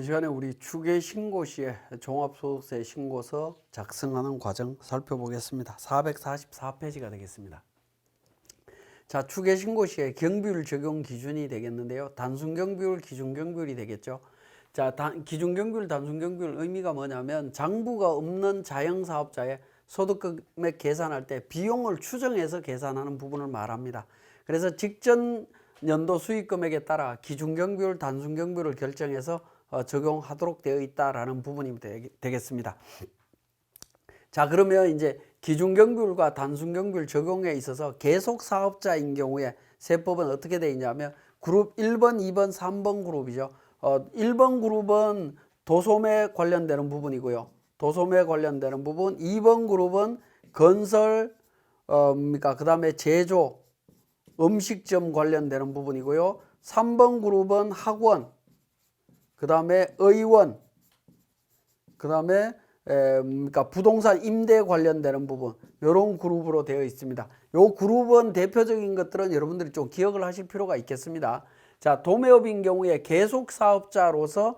시간에 우리 추계신고시에 종합소득세 신고서 작성하는 과정 살펴보겠습니다. 444페이지가 되겠습니다. 자, 추계신고시에 경비율 적용 기준이 되겠는데요. 단순경비율, 기준경비율이 되겠죠. 자, 기준경비율, 단순경비율 의미가 뭐냐면 장부가 없는 자영사업자의 소득금액 계산할 때 비용을 추정해서 계산하는 부분을 말합니다. 그래서 직전 연도 수익금액에 따라 기준경비율, 단순경비율을 결정해서 적용하도록 되어 있다라는 부분이 되겠습니다. 자, 그러면 이제 기준경비율과 단순경비율 적용에 있어서 계속사업자인 경우에 세법은 어떻게 되어 있냐면 그룹 1번, 2번, 3번 그룹이죠. 1번 그룹은 도소매 관련되는 부분이고요. 도소매 관련되는 부분. 2번 그룹은 건설, 그 다음에 제조, 음식점 관련되는 부분이고요. 3번 그룹은 학원, 그 다음에 의원, 그 다음에 부동산 임대 관련되는 부분, 이런 그룹으로 되어 있습니다. 이 그룹은 대표적인 것들은 여러분들이 좀 기억을 하실 필요가 있겠습니다. 자, 도매업인 경우에 계속사업자로서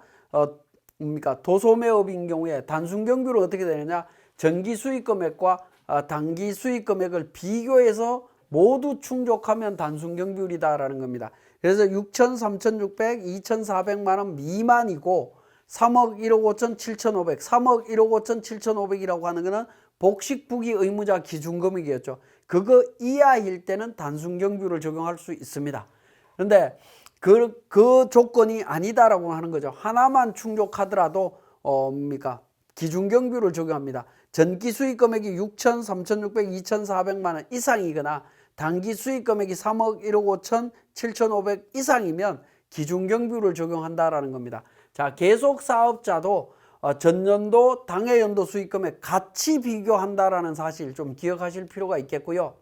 도소매업인 경우에 단순경비율은 어떻게 되느냐, 정기수익금액과 단기수익금액을 비교해서 모두 충족하면 단순경비율이다라는 겁니다. 그래서 6천, 3,600, 2,400만 원 미만이고 3억 1억 5천 7,500, 3억 1억 5천 7,500이라고 하는 것은 복식부기 의무자 기준금액이었죠. 그거 이하일 때는 단순경비율을 적용할 수 있습니다. 그런데 그 조건이 아니다라고 하는 거죠. 하나만 충족하더라도 기준경비율을 적용합니다. 전기 수익금액이 6천, 3,600, 2,400만 원 이상이거나 단기 수익금액이 3억 1억 5천 7,500 이상이면 기준경비율을 적용한다라는 겁니다. 자, 계속사업자도 전년도 당해연도 수익금액 같이 비교한다라는 사실 좀 기억하실 필요가 있겠고요.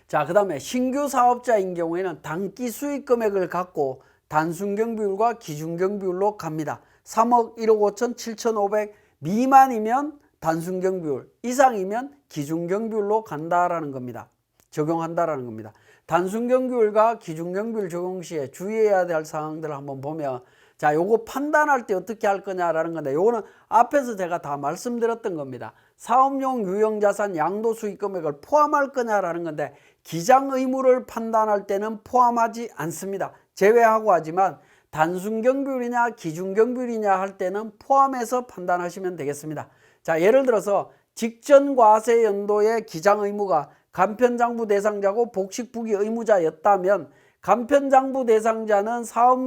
자, 그 다음에 신규 사업자인 경우에는 단기 수익금액을 갖고 단순경비율과 기준경비율로 갑니다. 3억 1억 5천 7,500 미만이면 단순경비율, 이상이면 기준경비율로 간다라는 겁니다. 적용한다라는 겁니다. 단순경비율과 기준경비율 적용 시에 주의해야 될 사항들을 한번 보면, 자, 요거 판단할 때 어떻게 할 거냐라는 건데, 요거는 앞에서 제가 다 말씀드렸던 겁니다. 사업용 유형자산 양도수익금액을 포함할 거냐라는 건데, 기장의무를 판단할 때는 포함하지 않습니다. 제외하고 하지만 단순경비율이냐 기준경비율이냐 할 때는 포함해서 판단하시면 되겠습니다. 자, 예를 들어서 직전 과세 연도의 기장의무가 간편장부 대상자고 복식부기 의무자였다면 간편장부 대상자는 사업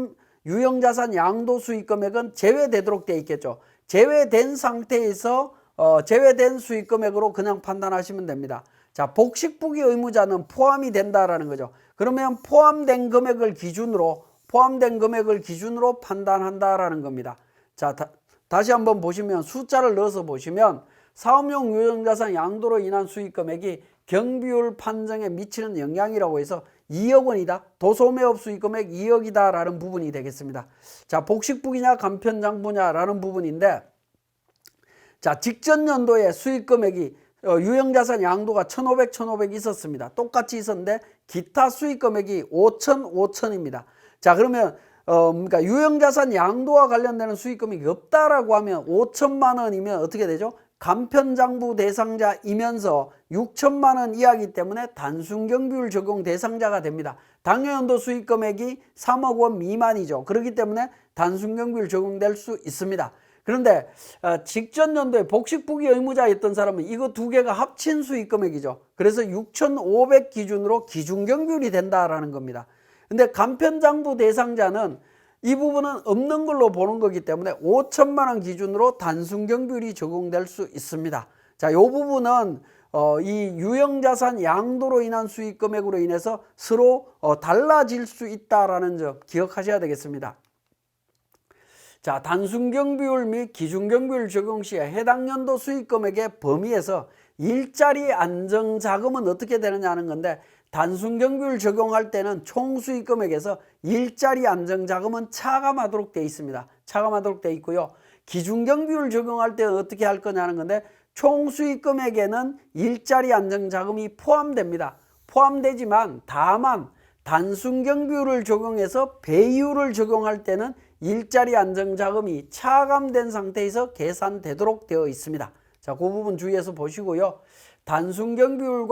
유형자산 양도수익금액은 제외되도록 되어 있겠죠. 제외된 상태에서 제외된 수익금액으로 그냥 판단하시면 됩니다. 자, 복식부기 의무자는 포함이 된다라는 거죠. 그러면 포함된 금액을 기준으로 판단한다라는 겁니다. 자, 다시 한번 보시면 숫자를 넣어서 보시면 사업용 유형자산 양도로 인한 수익금액이 경비율 판정에 미치는 영향이라고 해서 2억 원이다. 도소매업 수익금액 2억이다 라는 부분이 되겠습니다. 자, 복식부기냐 간편장부냐라는 부분인데, 자, 직전 연도에 수익금액이 유형자산 양도가 1,500, 1,500 있었습니다. 똑같이 있었는데 기타 수익금액이 5천, 5천입니다. 자, 그러면 유형자산 양도와 관련되는 수익금액이 없다라고 하면 5천만 원이면 어떻게 되죠? 간편장부 대상자이면서 6천만 원 이하이기 때문에 단순경비율 적용 대상자가 됩니다. 당해연도 수익금액이 3억 원 미만이죠. 그렇기 때문에 단순경비율 적용될 수 있습니다. 그런데 직전 연도에 복식부기 의무자였던 사람은 이거 두 개가 합친 수익금액이죠. 그래서 6,500 기준으로 기준경비율이 된다라는 겁니다. 근데 간편장부 대상자는 이 부분은 없는 걸로 보는 거기 때문에 5천만 원 기준으로 단순경비율이 적용될 수 있습니다. 자, 이 부분은 이 유형자산 양도로 인한 수익금액으로 인해서 서로 달라질 수 있다라는 점 기억하셔야 되겠습니다. 자, 단순경비율 및 기준경비율 적용 시에 해당 연도 수익금액의 범위에서 일자리 안정자금은 어떻게 되느냐 하는 건데, 단순경비율 적용할 때는 총수익금액에서 일자리 안정자금은 차감하도록 되어 있습니다. 차감하도록 되어 있고요. 기준경비율 적용할 때는 어떻게 할 거냐는 건데, 총수익금액에는 일자리 안정자금이 포함됩니다. 포함되지만 다만 단순경비율을 적용해서 배율을 적용할 때는 일자리 안정자금이 차감된 상태에서 계산되도록 되어 있습니다. 자, 그 부분 주의해서 보시고요. 단순경비율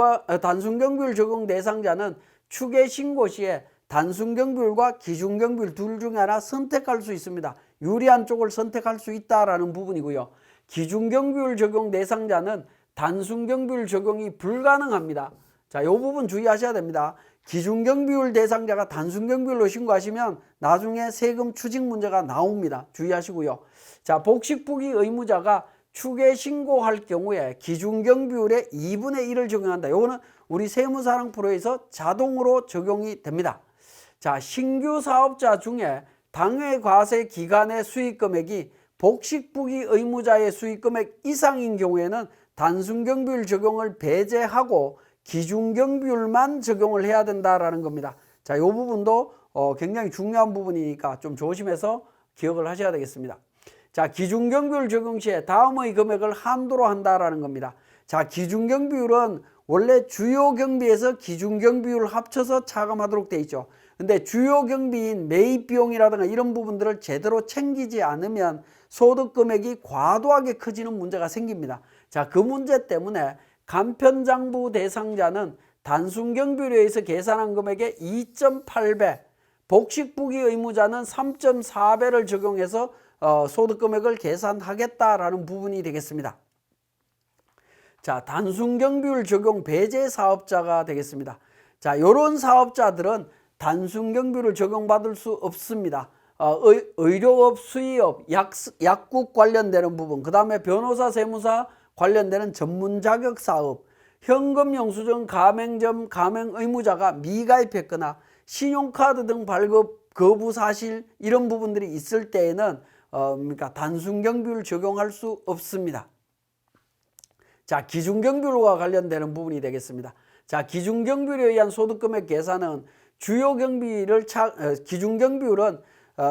적용 대상자는 추계 신고 시에 단순경비율과 기준경비율 둘 중에 하나 선택할 수 있습니다. 유리한 쪽을 선택할 수 있다라는 부분이고요. 기준경비율 적용 대상자는 단순경비율 적용이 불가능합니다. 자, 이 부분 주의하셔야 됩니다. 기준경비율 대상자가 단순경비율로 신고하시면 나중에 세금 추징 문제가 나옵니다. 주의하시고요. 자, 복식부기 의무자가 추계 신고할 경우에 기준경비율의 2분의 1을 적용한다. 이거는 우리 세무사랑 프로에서 자동으로 적용이 됩니다. 자, 신규 사업자 중에 당외과세 기간의 수익금액이 복식부기 의무자의 수익금액 이상인 경우에는 단순경비율 적용을 배제하고 기준경비율만 적용을 해야 된다라는 겁니다. 자, 이 부분도 굉장히 중요한 부분이니까 좀 조심해서 기억을 하셔야 되겠습니다. 자, 기준경비율 적용 시에 다음의 금액을 한도로 한다라는 겁니다. 자, 기준경비율은 원래 주요 경비에서 기준경비율 합쳐서 차감하도록 되어 있죠. 근데 주요 경비인 매입 비용이라든가 이런 부분들을 제대로 챙기지 않으면 소득 금액이 과도하게 커지는 문제가 생깁니다. 자, 그 문제 때문에 간편장부 대상자는 단순경비율에 의해서 계산한 금액의 2.8배, 복식부기 의무자는 3.4배를 적용해서 소득금액을 계산하겠다라는 부분이 되겠습니다. 자, 단순경비율 적용 배제 사업자가 되겠습니다. 자, 이런 사업자들은 단순경비율을 적용받을 수 없습니다. 의료업, 수의업, 약국 관련되는 부분, 그 다음에 변호사, 세무사 관련되는 전문 자격 사업, 현금 영수증 가맹점 가맹 의무자가 미가입했거나 신용카드 등 발급 거부 사실 이런 부분들이 있을 때에는 그러니까 단순경비율 적용할 수 없습니다. 자, 기준경비율과 관련되는 부분이 되겠습니다. 자, 기준경비율에 의한 소득금액 계산은 주요 경비를 기준경비율은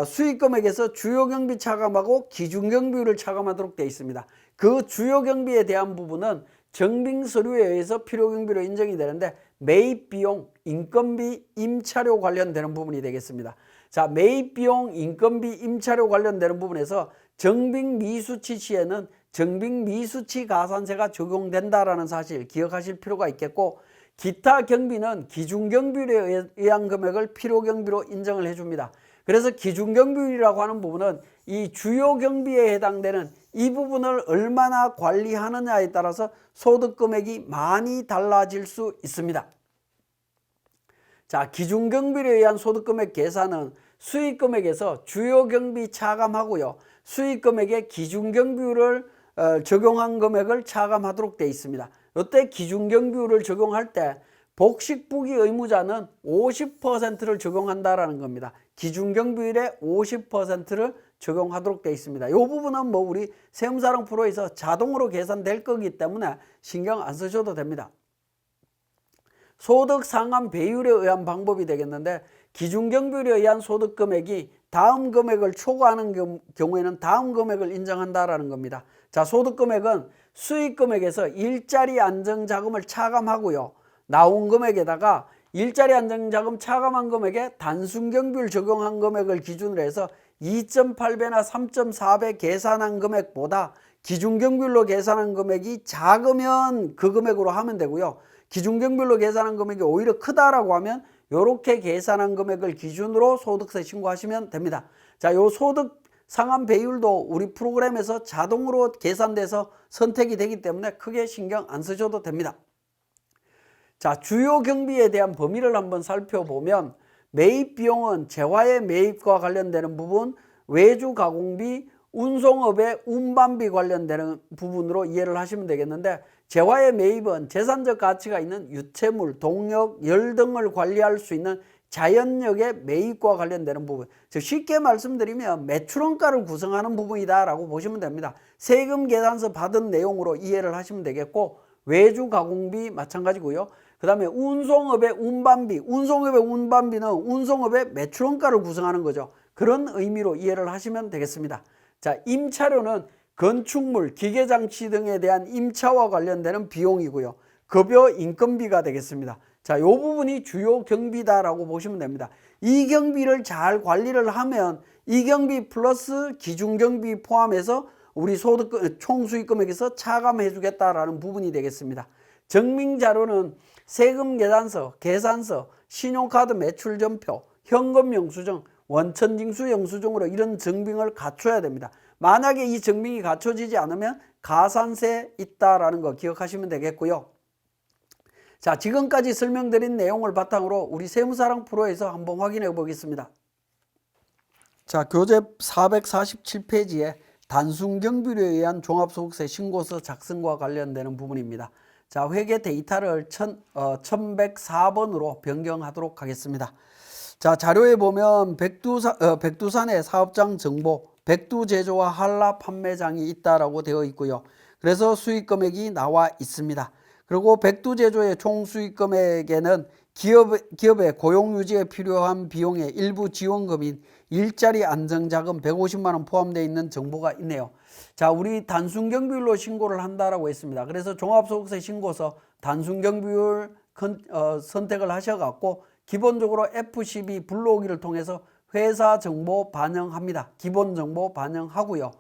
수익금액에서 주요 경비 차감하고 기준경비율을 차감하도록 되어 있습니다. 그 주요 경비에 대한 부분은 정빙서류에 의해서 필요경비로 인정이 되는데 매입비용, 인건비, 임차료 관련되는 부분이 되겠습니다. 자, 매입비용, 인건비, 임차료 관련되는 부분에서 정빙미수치 시에는 정빙미수치 가산세가 적용된다라는 사실 기억하실 필요가 있겠고, 기타 경비는 기준경비율에 의한 금액을 필요경비로 인정을 해줍니다. 그래서 기준경비율이라고 하는 부분은 이 주요 경비에 해당되는 이 부분을 얼마나 관리하느냐에 따라서 소득금액이 많이 달라질 수 있습니다. 자, 기준경비에 의한 소득금액 계산은 수익금액에서 주요 경비 차감하고요, 수익금액에 기준경비율을 적용한 금액을 차감하도록 되어 있습니다. 이때 기준경비율을 적용할 때 복식부기 의무자는 50%를 적용한다라는 겁니다. 기준경비율의 50%를 적용하도록 되어 있습니다. 이 부분은 뭐 우리 세무사랑 프로에서 자동으로 계산될 거기 때문에 신경 안 쓰셔도 됩니다. 소득 상한 배율에 의한 방법이 되겠는데, 기준경비율에 의한 소득금액이 다음 금액을 초과하는 경우에는 다음 금액을 인정한다라는 겁니다. 자, 소득금액은 수익금액에서 일자리 안정자금을 차감하고요, 나온 금액에다가 일자리 안정자금 차감한 금액에 단순경비율 적용한 금액을 기준으로 해서 2.8배나 3.4배 계산한 금액보다 기준경비율로 계산한 금액이 작으면 그 금액으로 하면 되고요, 기준경비율로 계산한 금액이 오히려 크다라고 하면 이렇게 계산한 금액을 기준으로 소득세 신고하시면 됩니다. 자, 요 소득 상한 배율도 우리 프로그램에서 자동으로 계산돼서 선택이 되기 때문에 크게 신경 안 쓰셔도 됩니다. 자, 주요 경비에 대한 범위를 한번 살펴보면, 매입 비용은 재화의 매입과 관련되는 부분, 외주 가공비, 운송업의 운반비 관련되는 부분으로 이해를 하시면 되겠는데, 재화의 매입은 재산적 가치가 있는 유체물, 동력, 열 등을 관리할 수 있는 자연력의 매입과 관련되는 부분, 즉 쉽게 말씀드리면 매출원가를 구성하는 부분이다라고 보시면 됩니다. 세금 계산서 받은 내용으로 이해를 하시면 되겠고, 외주 가공비 마찬가지고요. 그 다음에 운송업의 운반비, 운송업의 운반비는 운송업의 매출원가를 구성하는 거죠. 그런 의미로 이해를 하시면 되겠습니다. 자, 임차료는 건축물, 기계장치 등에 대한 임차와 관련되는 비용이고요, 급여 인건비가 되겠습니다. 자, 이 부분이 주요 경비다라고 보시면 됩니다. 이경비를 잘 관리를 하면 이경비 플러스 기준경비 포함해서 우리 소득 총수익금액에서 차감해 주겠다라는 부분이 되겠습니다. 증빙자료는 세금계산서, 계산서, 신용카드 매출전표, 현금영수증, 원천징수 영수증으로 이런 증빙을 갖춰야 됩니다. 만약에 이 증빙이 갖춰지지 않으면 가산세 있다라는 거 기억하시면 되겠고요. 자, 지금까지 설명드린 내용을 바탕으로 우리 세무사랑 프로에서 한번 확인해 보겠습니다. 자, 교재 447페이지에 단순경비료에 의한 종합소득세 신고서 작성과 관련되는 부분입니다. 자, 회계 데이터를 1104번으로 변경하도록 하겠습니다. 자, 자료에 보면 백두산의 사업장 정보, 백두제조와 한라 판매장이 있다라고 되어 있고요. 그래서 수익금액이 나와 있습니다. 그리고 백두제조의 총 수익금액에는 기업의 고용유지에 필요한 비용의 일부 지원금인 일자리 안정자금 150만 원 포함되어 있는 정보가 있네요. 자, 우리 단순경비율로 신고를 한다라고 했습니다. 그래서 종합소득세 신고서 단순경비율 선택을 하셔갖고 기본적으로 F12 불러오기를 통해서 회사 정보 반영합니다. 기본 정보 반영하고요.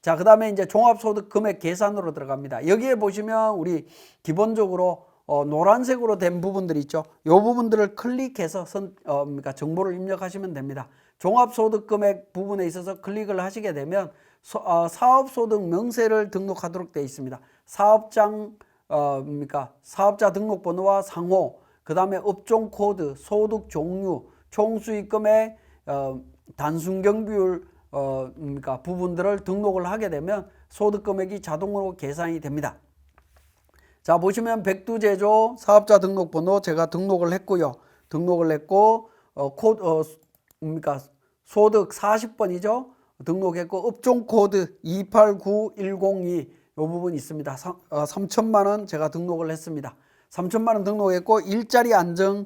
자, 그 다음에 이제 종합소득 금액 계산으로 들어갑니다. 여기에 보시면 우리 기본적으로 노란색으로 된 부분들 있죠. 이 부분들을 클릭해서 그러니까 정보를 입력하시면 됩니다. 종합소득 금액 부분에 있어서 클릭을 하시게 되면 사업소득 명세를 등록하도록 되어 있습니다. 사업장 사업자 등록번호와 상호, 그 다음에 업종 코드, 소득 종류, 총수익금액, 단순경비율 부분들을 등록을 하게 되면 소득금액이 자동으로 계산이 됩니다. 자, 보시면 백두제조 사업자 등록번호 제가 등록을 했고요. 등록을 했고 소득 40번이죠. 등록했고 업종 코드 289102 이 부분이 있습니다. 3천만 원 제가 등록을 했습니다. 3천만 원 등록했고 일자리 안정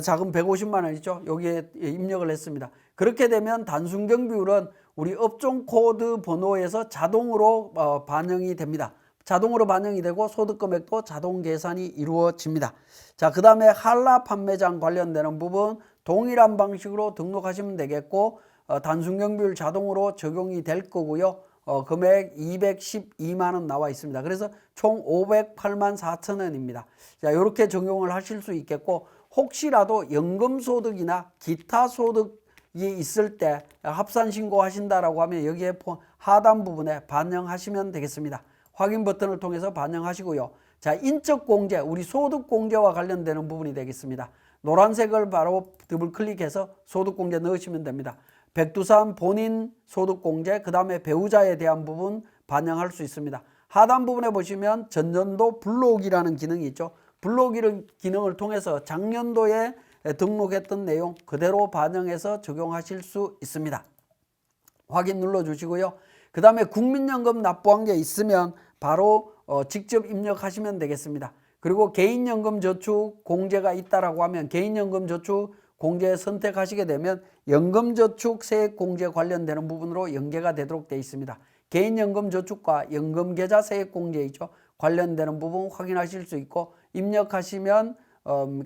자금 150만 원이죠. 여기에 입력을 했습니다. 그렇게 되면 단순경비율은 우리 업종 코드 번호에서 자동으로 반영이 됩니다. 자동으로 반영이 되고 소득금액도 자동 계산이 이루어집니다. 자, 그 다음에 한라 판매장 관련되는 부분 동일한 방식으로 등록하시면 되겠고 단순경비율 자동으로 적용이 될 거고요. 금액 212만 원 나와 있습니다. 그래서 총 508만 4천 원입니다. 자, 이렇게 적용을 하실 수 있겠고 혹시라도 연금소득이나 기타 소득이 있을 때 합산 신고하신다라고 하면 여기에 하단 부분에 반영하시면 되겠습니다. 확인 버튼을 통해서 반영하시고요. 자, 인적공제, 우리 소득공제와 관련되는 부분이 되겠습니다. 노란색을 바로 더블 클릭해서 소득공제 넣으시면 됩니다. 백두산 본인 소득공제, 그 다음에 배우자에 대한 부분 반영할 수 있습니다. 하단 부분에 보시면 전년도 불러오기라는 기능이 있죠. 불러오기 기능을 통해서 작년도에 등록했던 내용 그대로 반영해서 적용하실 수 있습니다. 확인 눌러주시고요. 그 다음에 국민연금 납부한 게 있으면 바로 직접 입력하시면 되겠습니다. 그리고 개인연금 저축 공제가 있다라고 하면 개인연금 저축 공제 선택하시게 되면 연금저축 세액공제 관련되는 부분으로 연계가 되도록 되어 있습니다. 개인연금 저축과 연금계좌 세액공제이죠. 관련되는 부분 확인하실 수 있고 입력하시면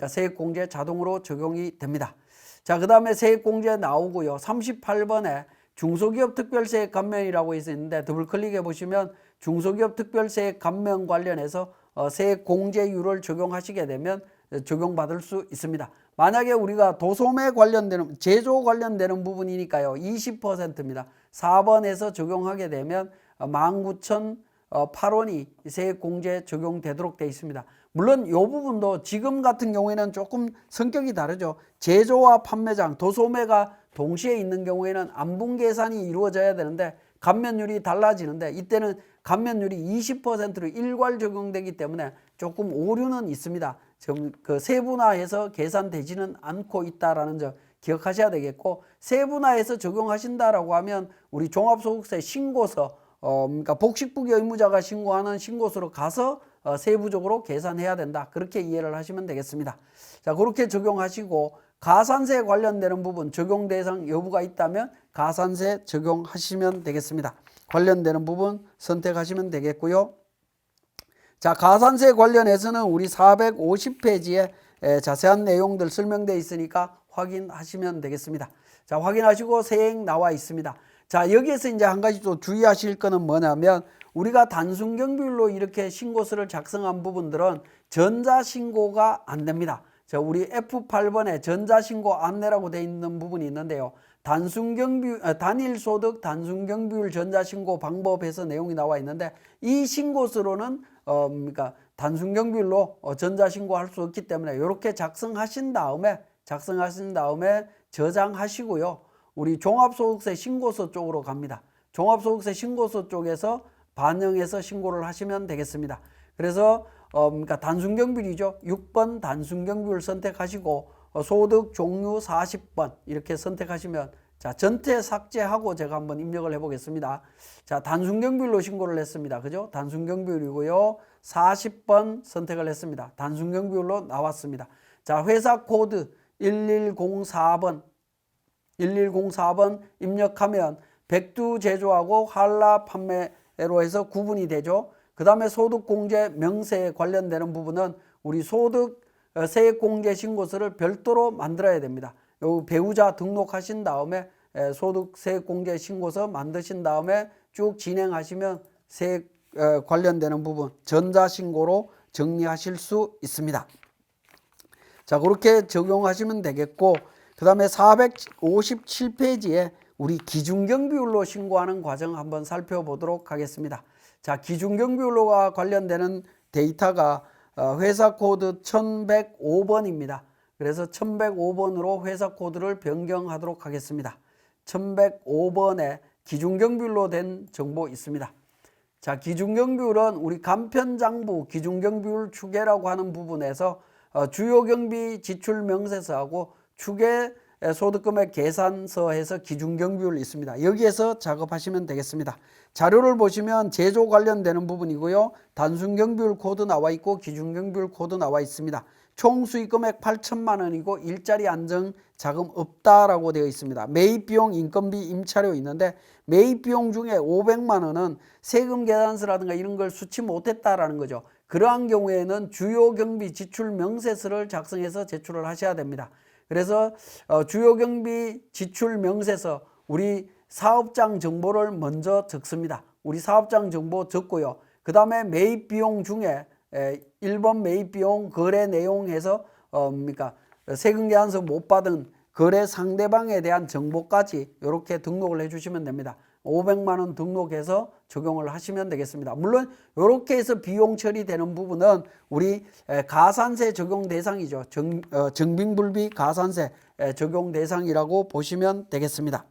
세액공제 자동으로 적용이 됩니다. 자, 그 다음에 세액공제 나오고요. 38번에 중소기업 특별세액 감면이라고 있는데 더블 클릭해 보시면 중소기업 특별세액 감면 관련해서 세액공제율을 적용하시게 되면 적용받을 수 있습니다. 만약에 우리가 도소매 관련되는 제조 관련되는 부분이니까요. 20%입니다. 4번에서 적용하게 되면 19,008원이 세액공제 적용되도록 되어 있습니다. 물론 이 부분도 지금 같은 경우에는 조금 성격이 다르죠. 제조와 판매장, 도소매가 동시에 있는 경우에는 안분 계산이 이루어져야 되는데 감면율이 달라지는데 이때는 감면율이 20%로 일괄 적용되기 때문에 조금 오류는 있습니다. 지금 그 세분화해서 계산되지는 않고 있다라는 점 기억하셔야 되겠고 세분화해서 적용하신다라고 하면 우리 종합소득세 신고서 복식부기 의무자가 신고하는 신고서로 가서 세부적으로 계산해야 된다. 그렇게 이해를 하시면 되겠습니다. 자, 그렇게 적용하시고 가산세 관련되는 부분 적용 대상 여부가 있다면 가산세 적용하시면 되겠습니다. 관련되는 부분 선택하시면 되겠고요. 자, 가산세 관련해서는 우리 450페이지에 자세한 내용들 설명되어 있으니까 확인하시면 되겠습니다. 자, 확인하시고 세액 나와 있습니다. 자, 여기에서 이제 한 가지 또 주의하실 거는 뭐냐면 우리가 단순 경비율로 이렇게 신고서를 작성한 부분들은 전자신고가 안 됩니다. 자, 우리 F8번에 전자신고 안내라고 되어 있는 부분이 있는데요. 단일소득 단순경비율 전자신고 방법에서 내용이 나와 있는데 이 신고서로는 그러니까 단순경비율로 전자신고할 수 없기 때문에 이렇게 작성하신 다음에 저장하시고요. 우리 종합소득세 신고서 쪽으로 갑니다. 종합소득세 신고서 쪽에서 반영해서 신고를 하시면 되겠습니다. 그래서 그러니까 단순경비율이죠. 6번 단순경비율 선택하시고 소득 종류 40번 이렇게 선택하시면 자, 전체 삭제하고 제가 한번 입력을 해 보겠습니다. 자, 단순경비율로 신고를 했습니다. 그죠? 단순경비율이고요. 40번 선택을 했습니다. 단순경비율로 나왔습니다. 자, 회사 코드 1104번 입력하면 백두 제조하고 한라 판매로 해서 구분이 되죠. 그 다음에 소득공제 명세에 관련되는 부분은 우리 소득 세액공제 신고서를 별도로 만들어야 됩니다. 요 배우자 등록하신 다음에 소득 세액공제 신고서 만드신 다음에 쭉 진행하시면 세액 관련되는 부분 전자신고로 정리하실 수 있습니다. 자, 그렇게 적용하시면 되겠고 그 다음에 457페이지에 우리 기준경비율로 신고하는 과정 한번 살펴보도록 하겠습니다. 자, 기준경비율로가 관련되는 데이터가 회사 코드 1105번입니다. 그래서 1105번으로 회사 코드를 변경하도록 하겠습니다. 1105번에 기준경비율로 된 정보 있습니다. 자, 기준경비율은 우리 간편장부 기준경비율 추계라고 하는 부분에서 주요경비 지출 명세서하고 추계 소득금액 계산서에서 기준경비율이 있습니다. 여기에서 작업하시면 되겠습니다. 자료를 보시면 제조 관련되는 부분이고요. 단순경비율 코드 나와 있고 기준경비율 코드 나와 있습니다. 총 수익금액 8천만 원이고 일자리 안정 자금 없다라고 되어 있습니다. 매입비용, 인건비, 임차료 있는데 매입비용 중에 500만 원은 세금 계산서라든가 이런 걸 수치 못했다라는 거죠. 그러한 경우에는 주요경비 지출 명세서를 작성해서 제출을 하셔야 됩니다. 그래서 주요경비 지출 명세서 우리 사업장 정보를 먼저 적습니다. 우리 사업장 정보 적고요. 그 다음에 매입비용 중에 1번 매입비용 거래 내용에서 그러니까 세금 계산서 못 받은 거래 상대방에 대한 정보까지 이렇게 등록을 해주시면 됩니다. 500만 원 등록해서 적용을 하시면 되겠습니다. 물론 이렇게 해서 비용 처리되는 부분은 우리 가산세 적용 대상이죠. 정빙불비 가산세 적용 대상이라고 보시면 되겠습니다.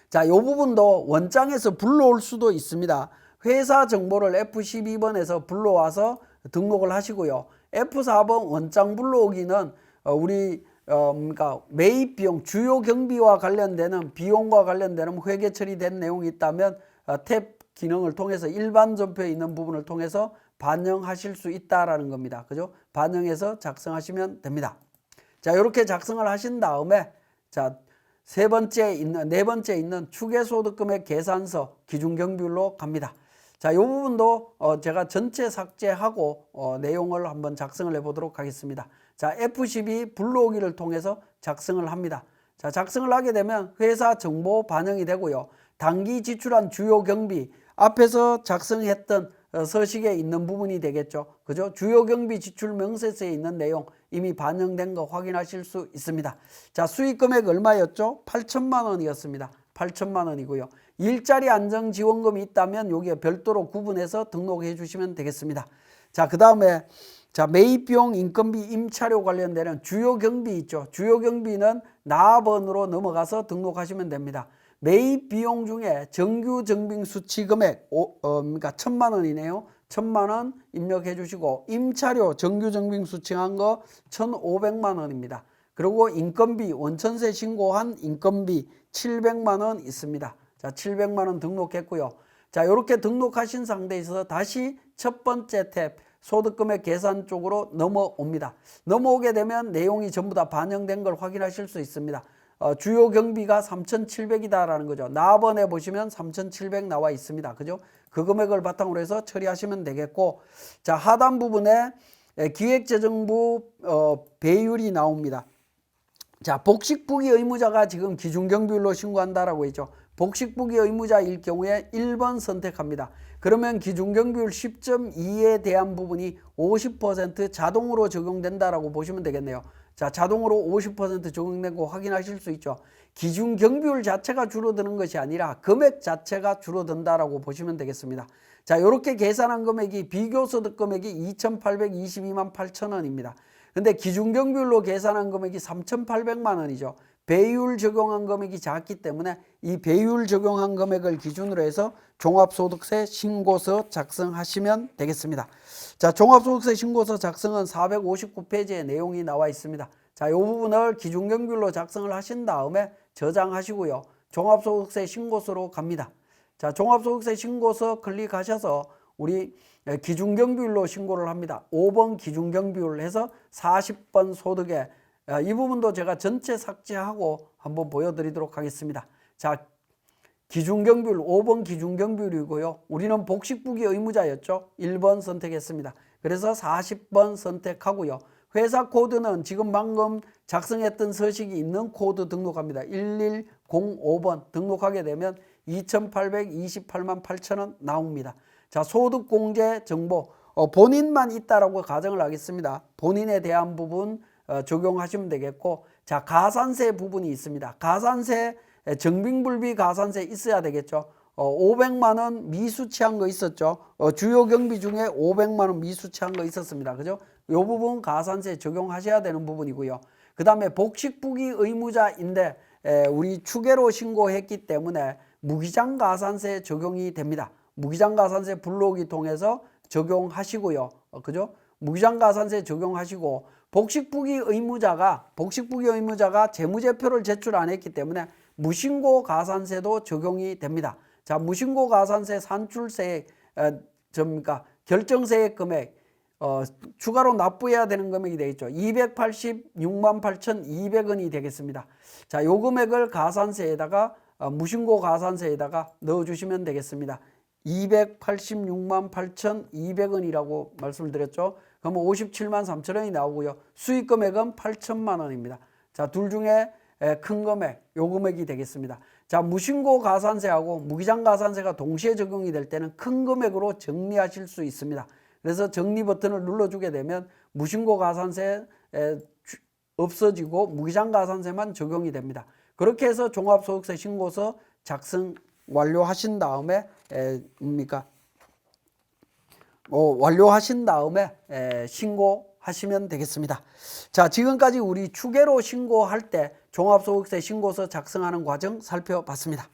자, 이 부분도 원장에서 불러올 수도 있습니다. 회사 정보를 F12번에서 불러와서 등록을 하시고요. F4번 원장 불러오기는 우리 그러니까 매입 비용, 주요 경비와 관련되는 비용과 관련되는 회계 처리된 내용이 있다면 탭 기능을 통해서 일반 전표에 있는 부분을 통해서 반영하실 수 있다라는 겁니다. 그죠? 반영해서 작성하시면 됩니다. 자, 이렇게 작성을 하신 다음에 자, 네 번째 있는 추계소득금액 계산서 기준경비율로 갑니다. 자, 이 부분도 제가 전체 삭제하고 내용을 한번 작성을 해보도록 하겠습니다. 자, F12 불러오기를 통해서 작성을 합니다. 자, 작성을 하게 되면 회사 정보 반영이 되고요. 당기 지출한 주요 경비 앞에서 작성했던 서식에 있는 부분이 되겠죠. 그죠? 주요 경비 지출 명세서에 있는 내용 이미 반영된 거 확인하실 수 있습니다. 자, 수익 금액 얼마였죠? 8천만 원이었습니다. 8천만 원이고요. 일자리 안정 지원금이 있다면 여기에 별도로 구분해서 등록해 주시면 되겠습니다. 자, 그 다음에 자, 매입비용, 인건비, 임차료 관련되는 주요 경비 있죠. 주요 경비는 나번으로 넘어가서 등록하시면 됩니다. 매입 비용 중에 정규 정빙 수치 금액 그러니까 1,000만 원이네요. 1,000만 원 입력해 주시고 임차료 정규 정빙 수칭한 거 1,500만 원입니다. 그리고 인건비 원천세 신고한 인건비 700만 원 있습니다. 자, 700만 원 등록했고요. 자, 이렇게 등록하신 상태에서 다시 첫 번째 탭 소득금액 계산 쪽으로 넘어옵니다. 넘어오게 되면 내용이 전부 다 반영된 걸 확인하실 수 있습니다. 주요 경비가 3,700이다라는 거죠. 나번에 보시면 3,700 나와 있습니다. 그죠? 그 금액을 바탕으로 해서 처리하시면 되겠고, 자, 하단 부분에 기획재정부 배율이 나옵니다. 자, 복식부기 의무자가 지금 기준경비율로 신고한다라고 했죠. 복식부기 의무자일 경우에 1번 선택합니다. 그러면 기준경비율 10.2에 대한 부분이 50% 자동으로 적용된다라고 보시면 되겠네요. 자, 자동으로 50% 적용된 거 확인하실 수 있죠. 기준경비율 자체가 줄어드는 것이 아니라 금액 자체가 줄어든다라고 보시면 되겠습니다. 자, 이렇게 계산한 금액이 비교소득 금액이 2,822만 8천 원입니다. 근데 기준경비율로 계산한 금액이 3,800만 원이죠. 배율 적용한 금액이 작기 때문에 이 배율 적용한 금액을 기준으로 해서 종합소득세 신고서 작성하시면 되겠습니다. 자, 종합소득세 신고서 작성은 459페이지에 내용이 나와 있습니다. 자, 이 부분을 기준경비율로 작성을 하신 다음에 저장하시고요. 종합소득세 신고서로 갑니다. 자, 종합소득세 신고서 클릭하셔서 우리 기준경비율로 신고를 합니다. 5번 기준경비율 해서 40번 소득에 이 부분도 제가 전체 삭제하고 한번 보여드리도록 하겠습니다. 자, 기준경비율 5번 기준경비율이고요. 우리는 복식부기 의무자였죠. 1번 선택했습니다. 그래서 40번 선택하고요. 회사 코드는 지금 방금 작성했던 서식이 있는 코드 등록합니다. 1105번 등록하게 되면 2,828만 8천 원 나옵니다. 자, 소득공제 정보 본인만 있다라고 가정을 하겠습니다. 본인에 대한 부분 적용하시면 되겠고, 자, 가산세 부분이 있습니다. 가산세 정빙불비 가산세 있어야 되겠죠. 500만 원 미수치한 거 있었죠. 주요 경비 중에 500만 원 미수치한 거 있었습니다. 그죠? 이 부분 가산세 적용하셔야 되는 부분이고요. 그 다음에 복식부기 의무자인데 우리 추계로 신고했기 때문에 무기장 가산세 적용이 됩니다. 무기장 가산세 불러오기 통해서 적용하시고요. 그죠? 무기장 가산세 적용하시고 복식부기 의무자가 재무제표를 제출 안 했기 때문에 무신고 가산세도 적용이 됩니다. 자, 무신고 가산세 산출세액 결정세액 금액 추가로 납부해야 되는 금액이 되겠죠. 286만 8,200원이 되겠습니다. 자, 요 금액을 가산세에다가 무신고 가산세에다가 넣어주시면 되겠습니다. 286만 8,200원이라고 말씀을 드렸죠. 그러면 57만 3천 원이 나오고요. 수익 금액은 8천만 원입니다. 자, 둘 중에 큰 금액, 요 금액이 되겠습니다. 자, 무신고 가산세하고 무기장 가산세가 동시에 적용이 될 때는 큰 금액으로 정리하실 수 있습니다. 그래서 정리 버튼을 눌러주게 되면 무신고 가산세 없어지고 무기장 가산세만 적용이 됩니다. 그렇게 해서 종합소득세 신고서 작성 완료하신 다음에 완료하신 다음에 신고하시면 되겠습니다. 자, 지금까지 우리 추계로 신고할 때 종합소득세 신고서 작성하는 과정 살펴봤습니다.